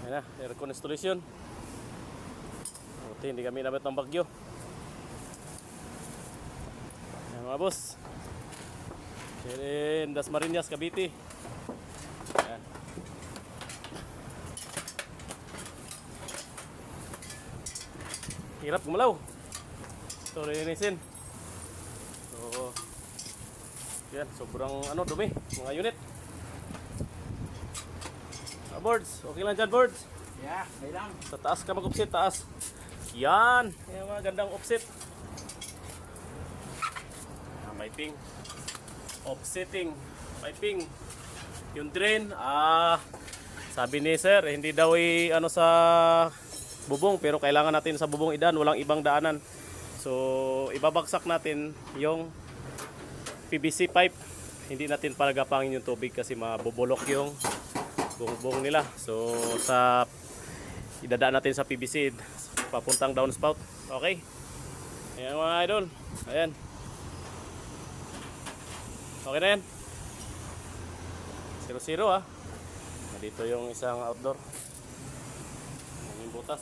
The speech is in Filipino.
Ayan na, aircon installation. Buti hindi kami nabit ng bagyo. Ayan mga boss. Here in Dasmariñas, Cavite. Ayan. Hirap gumalaw. Ito linisin. So, yan, sobrang dumi mga unit. Boards, okay lang dyan boards. Yeah, okay lang. Sa taas ka mag-offset, taas. Yan, yung mga gandang offset. Piping. Offsetting, piping. Yung drain, sabi ni sir, hindi daw sa bubong, pero kailangan natin sa bubong idan, walang ibang daanan. So, ibabagsak natin yung PVC pipe. Hindi natin palagapangin yung tubig kasi mabubulok yung buong nila. So, idadaan natin sa PVC papuntang downspout. Okay? Ayan mga idol. Ayan. Okay na yan. 0-0 Dito yung isang outdoor. Yung butas.